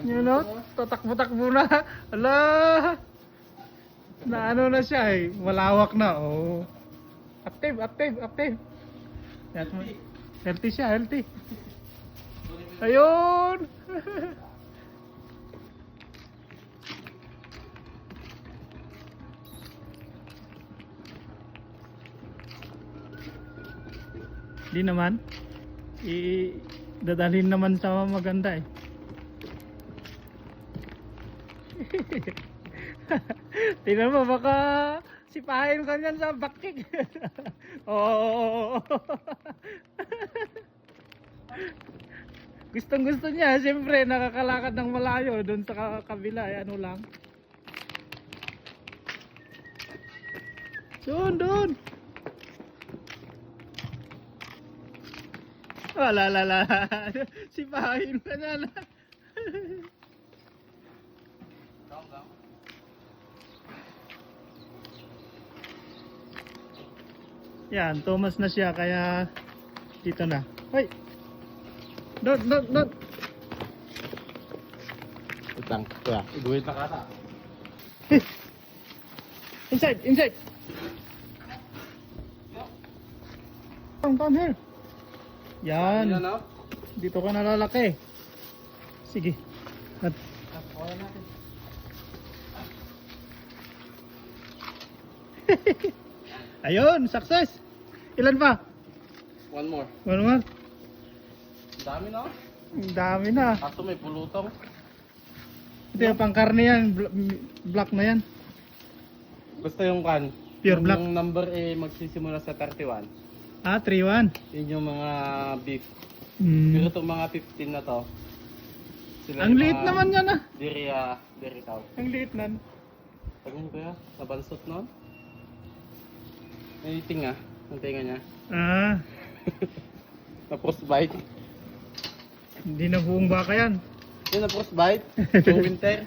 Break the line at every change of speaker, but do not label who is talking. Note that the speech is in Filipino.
Yun o, tatakbo-takbo na. Ala! Na ano na siya eh, malawak na. Oh. Active, active, active. Healthy siya, healthy. Ayun! Di naman. Dadalhin naman sa maganda eh. Tingnan mo, baka sipahin ka niyan sa backkick. Oo. Gustong gusto niya, siyempre nakakalakad ng malayo doon sa kabila, eh, ano lang. Doon. Wala, sipahin ka niyan. Yan, Thomas na siya kaya dito na. Hoy. Dot.
Utang, kuya. Iguhit na kata.
Inside. Come here. Yan. Dito ka nalalaki. Sige. At ayun, success. Ilan pa?
One more.
One more.
Dami na.
Ang dami na.
Kaso may pulutong.
Hindi, pangkarne yan. Black na yan.
Gusto yung kan?
Pure black.
Yung number magsisimula sa 31.
Ah, 3-1.
Yun yung mga beef.
Hmm.
Pero itong mga 15 na to.
Ang liit naman yan ah.
Diri cow.
Ang liit nan.
Pagin kuya, nabansot nun. May tinga. Ang tinga niya.
Ah,
Na frostbite.
hindi na buong baka yan.
Yun na frostbite. Yung winter.